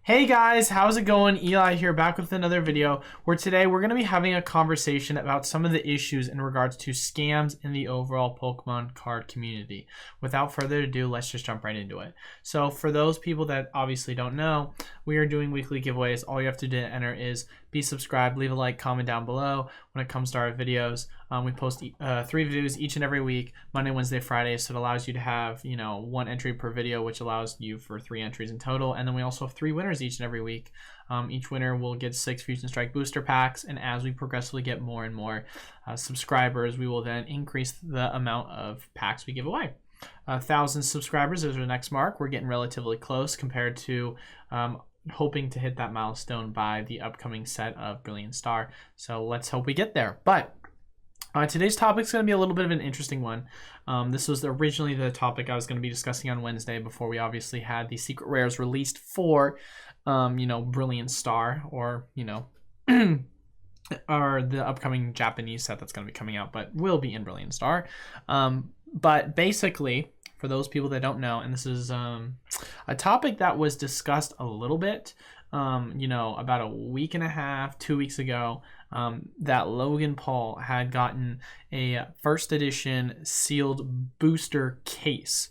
Hey guys, how's it going? Eli here, back with another video where today we're going to be having a conversation about some of the issues in regards to scams in the overall Pokemon card community. Without further ado, let's just jump right into it. So for those people that obviously don't know, we are doing weekly giveaways. All you have to do to enter is be subscribed, leave a like, comment down below when it comes to our videos. We post 3 videos each and every week, Monday, Wednesday, Friday, so it allows you to have, 1 entry per video, which allows you for 3 entries in total. And then we also have 3 winners each and every week. Each winner will get 6 Fusion Strike booster packs, and as we progressively get more and more subscribers, we will then increase the amount of packs we give away. 1,000 subscribers is our next mark. We're getting relatively close compared to hoping to hit that milestone by the upcoming set of Brilliant Star. So let's hope we get there. But today's topic is going to be a little bit of an interesting one. This was originally the topic I was going to be discussing on Wednesday before we obviously had the secret rares released for, Brilliant Star, or, or the upcoming Japanese set that's going to be coming out, but will be in Brilliant Star. But basically, for those people that don't know, and this is a topic that was discussed a little bit, about a week and a half, 2 weeks ago, that Logan Paul had gotten a first edition sealed booster case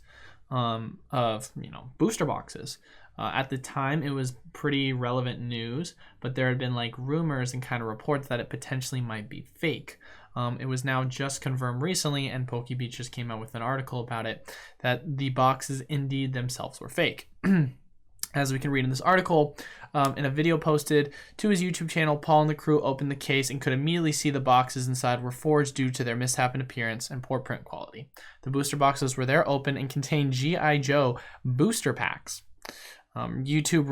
of, booster boxes. At the time, it was pretty relevant news, but there had been like rumors and kind of reports that it potentially might be fake. It was now just confirmed recently, and PokeBeach just came out with an article about it, that the boxes indeed themselves were fake. As we can read in this article, in a video posted to his YouTube channel, Paul and the crew opened the case and could immediately see the boxes inside were forged due to their mishap in appearance and poor print quality. The booster boxes were there open and contained G.I. Joe booster packs. YouTube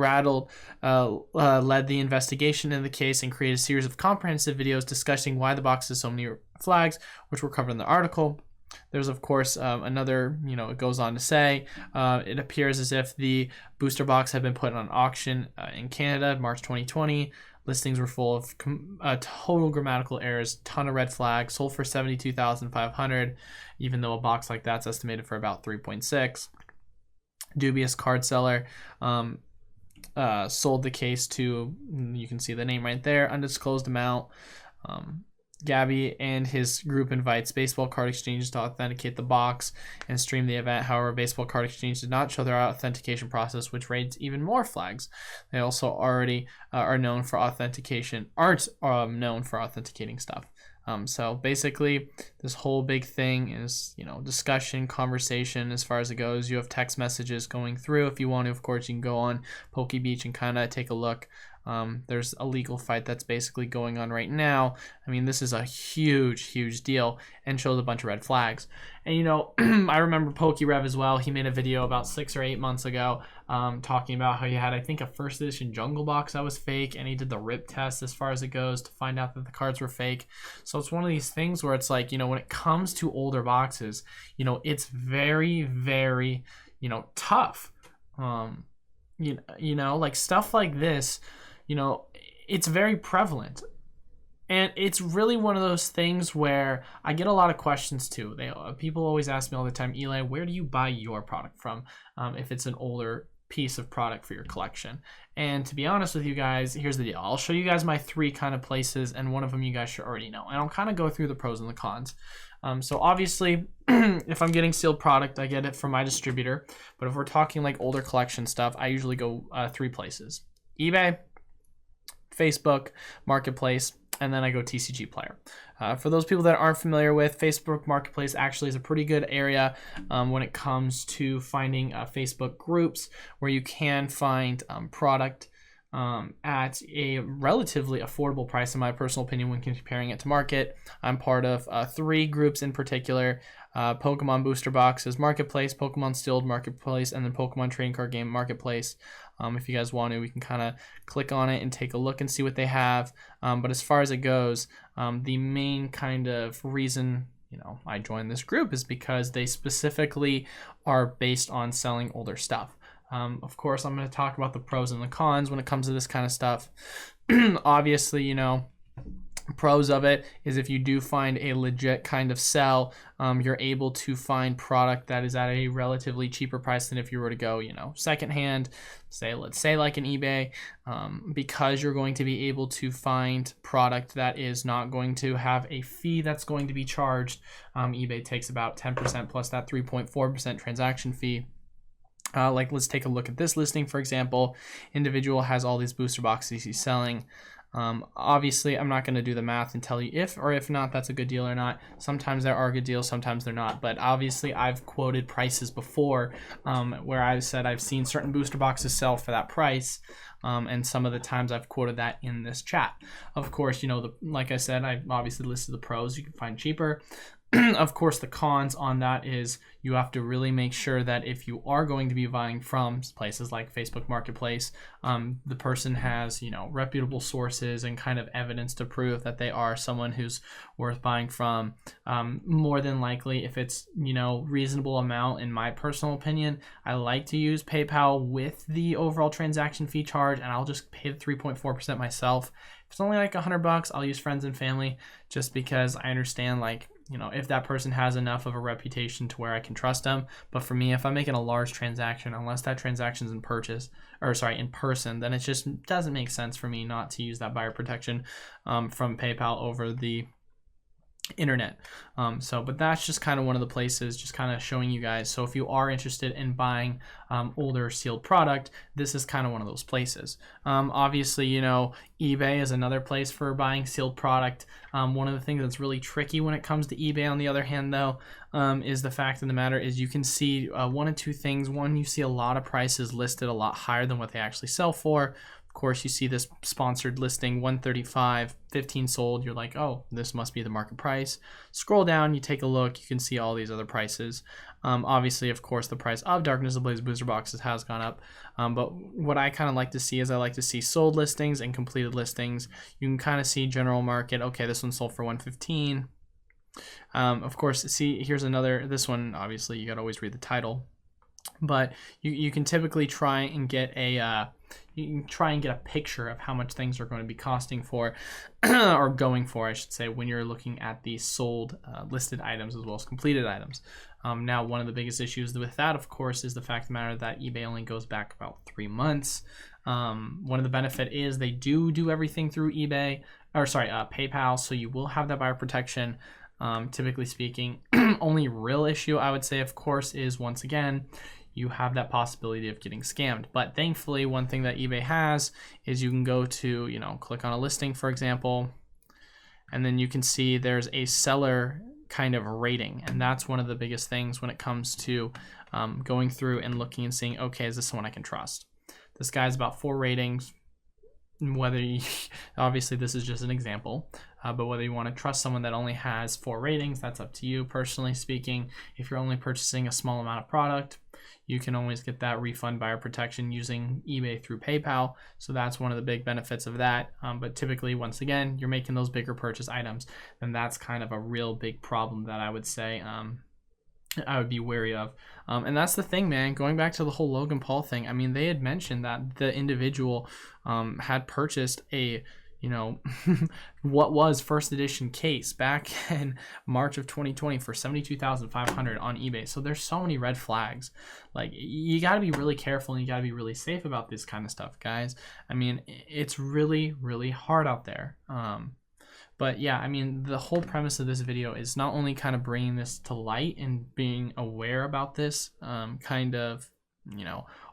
led the investigation in the case and created a series of comprehensive videos discussing why the box has so many flags, which were covered in the article. There's, of course, another, it goes on to say, it appears as if the booster box had been put on auction in Canada, March 2020. Listings were full of total grammatical errors, ton of red flags, sold for $72,500, even though a box like that's estimated for about 3.6. Dubious card seller sold the case to, you can see the name right there, undisclosed amount. Gabby and his group invites Baseball Card Exchange to authenticate the box and stream the event. However, Baseball Card Exchange did not show their authentication process, which raised even more flags. They also already are known for authentication, aren't known for authenticating stuff. So basically, this whole big thing is, discussion, conversation as far as it goes. You have text messages going through. If you want to, of course, you can go on PokeBeach and kind of take a look. There's a legal fight that's basically going on right now. I mean, this is a huge deal and shows a bunch of red flags. And, I remember PokeRev as well. He made a video about 6 or 8 months ago talking about how he had, I think, a first edition Jungle Box that was fake, and he did the rip test as far as it goes to find out that the cards were fake. So it's one of these things where it's like, when it comes to older boxes, it's very, tough. Like stuff like this, it's very prevalent. And it's really one of those things where I get a lot of questions too. People always ask me all the time, Eli, where do you buy your product from if it's an older piece of product for your collection? And to be honest with you guys, here's the deal. I'll show you guys my 3 kind of places, and one of them you guys should already know. And I'll kind of go through the pros and the cons. So obviously, if I'm getting sealed product, I get it from my distributor. But if we're talking like older collection stuff, I usually go 3 places: eBay, Facebook Marketplace, and then I go TCG Player. For those people that aren't familiar with, Facebook Marketplace actually is a pretty good area when it comes to finding Facebook groups where you can find product at a relatively affordable price, in my personal opinion, when comparing it to market. I'm part of 3 groups in particular: Pokemon Booster Boxes Marketplace, Pokemon Sealed Marketplace, and then Pokemon Trading Card Game Marketplace. If you guys want to, we can kind of click on it and take a look and see what they have. But as far as it goes, the main kind of reason I joined this group is because they specifically are based on selling older stuff. Of course, I'm going to talk about the pros and the cons when it comes to this kind of stuff. Obviously, pros of it is if you do find a legit kind of sell, you're able to find product that is at a relatively cheaper price than if you were to go, secondhand, let's say like an eBay, because you're going to be able to find product that is not going to have a fee that's going to be charged. eBay takes about 10% plus that 3.4% transaction fee. Like, let's take a look at this listing, for example. Individual has all these booster boxes he's selling. Obviously, I'm not going to do the math and tell you if or if not that's a good deal or not. Sometimes there are good deals, sometimes they're not. But obviously, I've quoted prices before where I've said I've seen certain booster boxes sell for that price. And some of the times I've quoted that in this chat. Of course, like I said, I obviously listed the pros. You can find cheaper. Of course, the cons on that is you have to really make sure that if you are going to be buying from places like Facebook Marketplace, the person has, reputable sources and kind of evidence to prove that they are someone who's worth buying from. More than likely, if it's, reasonable amount, in my personal opinion, I like to use PayPal with the overall transaction fee charge, and I'll just pay the 3.4% myself. If it's only like $100, I'll use friends and family just because I understand, if that person has enough of a reputation to where I can trust them. But for me, if I'm making a large transaction, unless that transaction's in person, then it just doesn't make sense for me not to use that buyer protection from PayPal over the internet. But that's just kind of one of the places, just kind of showing you guys. So if you are interested in buying older sealed product, this is kind of one of those places. Obviously, eBay is another place for buying sealed product. One of the things that's really tricky when it comes to eBay, on the other hand, though, is the fact of the matter is you can see one of two things. One, you see a lot of prices listed a lot higher than what they actually sell for. Of course, you see this sponsored listing, 135, 15 sold. You're like, oh, this must be the market price. Scroll down, you take a look, you can see all these other prices. Obviously, of course, the price of Darkness Ablaze booster boxes has gone up. But what I kind of like to see is I like to see sold listings and completed listings. You can kind of see general market. Okay, this one sold for 115. Of course, see, here's another. This one, obviously, you got to always read the title. But you can typically try and get a picture of how much things are going to be costing for or going for, I should say, when you're looking at the sold listed items as well as completed items. Now, one of the biggest issues with that, of course, is the fact of the matter that eBay only goes back about 3 months. One of the benefit is they do everything through PayPal, so you will have that buyer protection. Typically speaking, only real issue I would say, of course, is once again, you have that possibility of getting scammed. But thankfully, one thing that eBay has is you can go to, click on a listing, for example, and then you can see there's a seller kind of rating. And that's one of the biggest things when it comes to going through and looking and seeing, okay, is this someone I can trust? This guy's about 4 ratings. Obviously this is just an example, but whether you want to trust someone that only has 4 ratings, that's up to you. Personally speaking, if you're only purchasing a small amount of product, you can always get that refund buyer protection using eBay through PayPal. So that's one of the big benefits of that. But typically, once again, you're making those bigger purchase items, then that's kind of a real big problem that I would say I would be wary of. And that's the thing, man, going back to the whole Logan Paul thing. I mean, they had mentioned that the individual had purchased a, what was first edition case back in March of 2020 for $72,500 on eBay. So there's so many red flags. Like, you got to be really careful and you got to be really safe about this kind of stuff, guys. I mean, it's really, really hard out there. But yeah, I mean, the whole premise of this video is not only kind of bringing this to light and being aware about this kind of,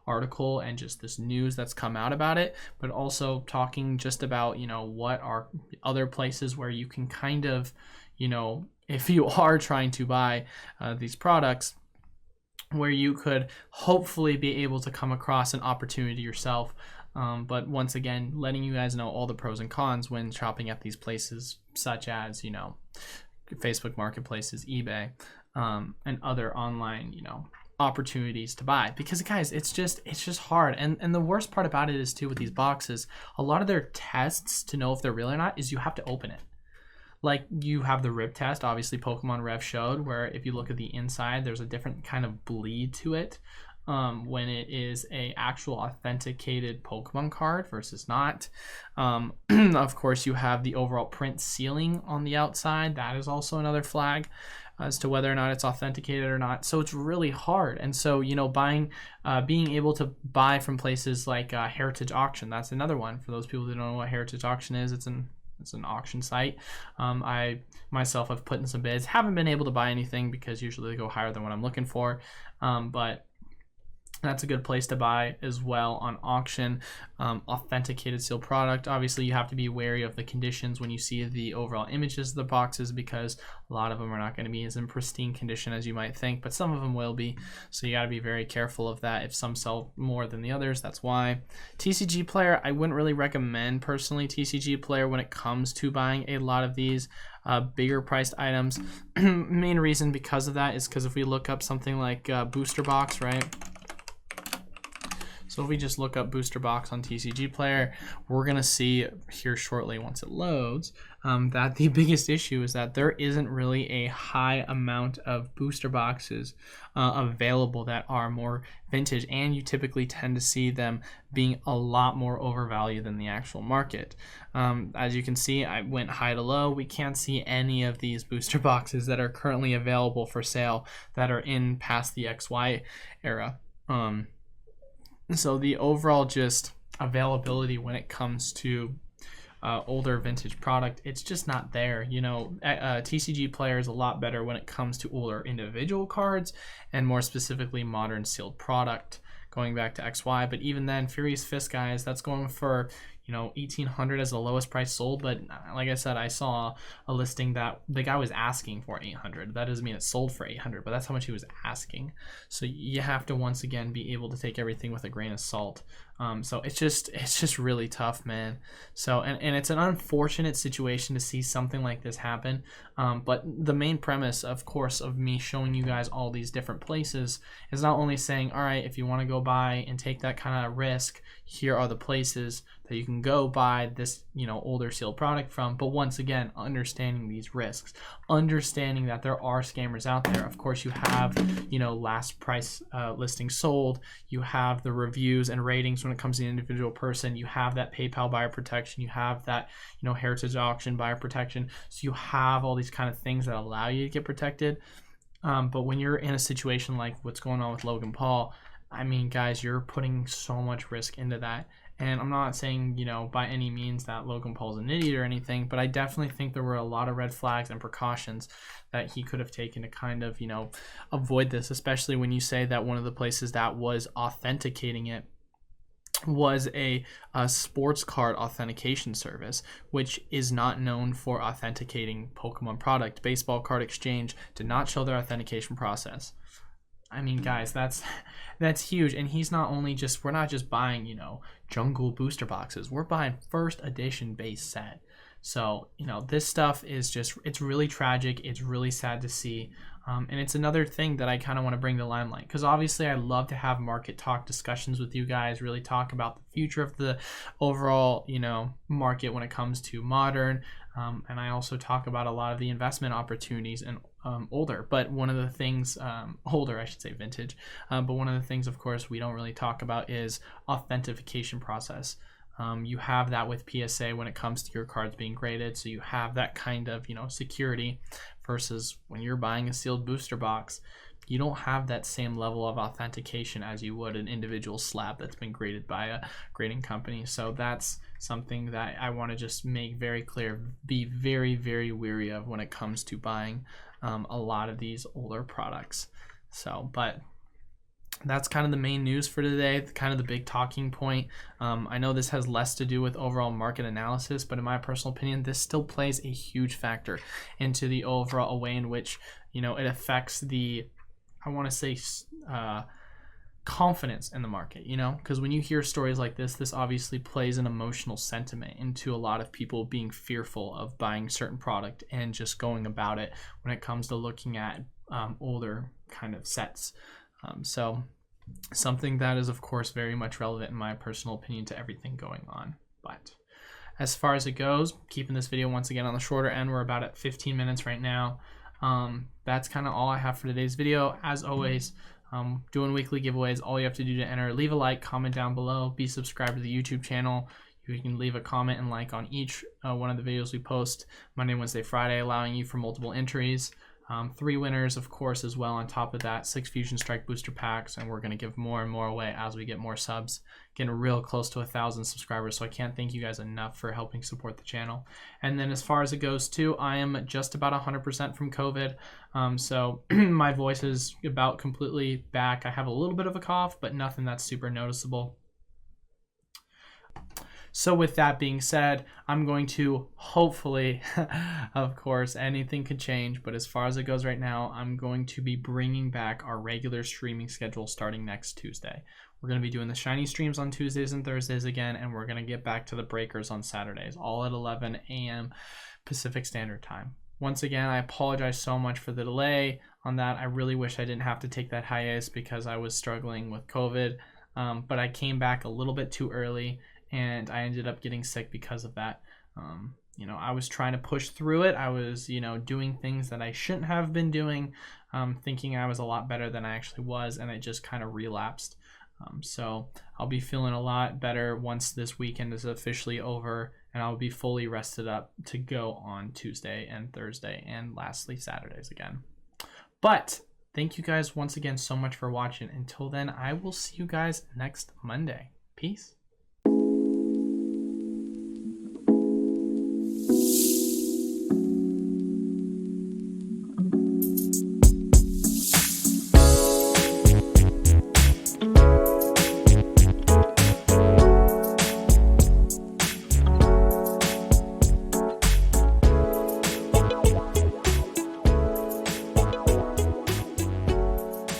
article and just this news that's come out about it, but also talking just about, what are other places where you can kind of, if you are trying to buy these products, where you could hopefully be able to come across an opportunity yourself. But once again, letting you guys know all the pros and cons when shopping at these places, such as, Facebook marketplaces, eBay, and other online, opportunities to buy. Because guys, it's just hard. And the worst part about it is too, with these boxes, a lot of their tests to know if they're real or not is you have to open it. Like, you have the rip test, obviously Pokemon Rev showed, where if you look at the inside, there's a different kind of bleed to it. when it is a actual authenticated Pokemon card versus not. Of course, you have the overall print sealing on the outside. That is also another flag as to whether or not it's authenticated or not. So it's really hard. And so, you know, being able to buy from places like Heritage Auction, that's another one. For those people that don't know what Heritage Auction is, it's an auction site. I myself have put in some bids, haven't been able to buy anything because usually they go higher than what I'm looking for, but that's a good place to buy as well on auction. Authenticated sealed product. Obviously, you have to be wary of the conditions when you see the overall images of the boxes, because a lot of them are not going to be as in pristine condition as you might think, but some of them will be. So you got to be very careful of that. If some sell more than the others, that's why. TCG Player, I wouldn't really recommend personally TCG Player when it comes to buying a lot of these bigger priced items. Main reason because of that is because if we look up something like Booster Box, right? So if we just look up Booster Box on TCG Player, we're going to see here shortly once it loads that the biggest issue is that there isn't really a high amount of booster boxes available that are more vintage, and you typically tend to see them being a lot more overvalued than the actual market. As you can see, I went high to low. We can't see any of these booster boxes that are currently available for sale that are in past the XY era. So the overall just availability when it comes to older vintage product, it's just not there. You know, TCG Player is a lot better when it comes to older individual cards and more specifically modern sealed product going back to XY. But even then, Furious Fist, guys, that's going for, you know, 1,800 as the lowest price sold. But like I said, I saw a listing that the guy was asking for 800. That doesn't mean it sold for 800, but that's how much he was asking. So you have to once again be able to take everything with a grain of salt. So it's just really tough, man. So and it's an unfortunate situation to see something like this happen. But the main premise, of course, of me showing you guys all these different places is not only saying, all right, if you want to go buy and take that kind of risk, here are the places that you can go buy this, you know, older sealed product from. But once again, understanding these risks, understanding that there are scammers out there. Of course, you have, you know, last price listing sold. You have the reviews and ratings when it comes to the individual person. You have that PayPal buyer protection. You have that, you know, Heritage Auction buyer protection. So you have all these kind of things that allow you to get protected. But when you're in a situation like what's going on with Logan Paul, I mean, guys, you're putting so much risk into that. And I'm not saying, you know, by any means that Logan Paul's an idiot or anything, but I definitely think there were a lot of red flags and precautions that he could have taken to kind of, you know, avoid this, especially when you say that one of the places that was authenticating it was a sports card authentication service, which is not known for authenticating Pokemon product. Baseball Card Exchange did not show their authentication process. I mean, guys, that's huge. And he's not only just, we're not just buying, you know, jungle booster boxes. We're buying first edition base set. So, you know, this stuff is just, it's really tragic. It's really sad to see. And it's another thing that I kind of want to bring to limelight, because obviously I love to have market talk discussions with you guys, really talk about the future of the overall, you know, market when it comes to modern. And I also talk about a lot of the investment opportunities and older, but one of the things, older, I should say vintage, but one of the things, of course, we don't really talk about is authentication process. You have that with PSA when it comes to your cards being graded, so you have that kind of, you know, security, versus when you're buying a sealed booster box, you don't have that same level of authentication as you would an individual slab that's been graded by a grading company. So that's something that I want to just make very clear, be very, very wary of when it comes to buying a lot of these older products. So, but that's kind of the main news for today, kind of the big talking point. I know this has less to do with overall market analysis, but in my personal opinion, this still plays a huge factor into the overall way in which, you know, it affects the, I want to say, confidence in the market, you know, because when you hear stories like this obviously plays an emotional sentiment into a lot of people being fearful of buying certain product and just going about it when it comes to looking at older kind of sets. So something that is, of course, very much relevant in my personal opinion to everything going on. But as far as it goes, keeping this video once again on the shorter end, we're about at 15 minutes right now. That's kind of all I have for today's video. As always, doing weekly giveaways. All you have to do to enter, leave a like, comment down below, be subscribed to the YouTube channel. You can leave a comment and like on each one of the videos we post Monday, Wednesday, Friday, allowing you for multiple entries. 3 winners, of course, as well. On top of that, 6 Fusion Strike booster packs, and we're going to give more and more away as we get more subs. Getting real close to 1,000 subscribers, so I can't thank you guys enough for helping support the channel. And then as far as it goes too, I am just about 100% from COVID, so my voice is about completely back. I have a little bit of a cough, but nothing that's super noticeable. So with that being said, I'm going to hopefully, of course, anything could change, but as far as it goes right now, I'm going to be bringing back our regular streaming schedule starting next Tuesday. We're going to be doing the Shiny streams on Tuesdays and Thursdays again, and we're going to get back to the breakers on Saturdays, all at 11 a.m. Pacific Standard Time. Once again, I apologize so much for the delay on that. I really wish I didn't have to take that hiatus because I was struggling with COVID, but I came back a little bit too early, and I ended up getting sick because of that. You know, I was trying to push through it. I was, you know, doing things that I shouldn't have been doing, thinking I was a lot better than I actually was, and it just kind of relapsed. So I'll be feeling a lot better once this weekend is officially over, and I'll be fully rested up to go on Tuesday and Thursday, and lastly Saturdays again. But thank you guys once again so much for watching. Until then, I will see you guys next Monday. Peace.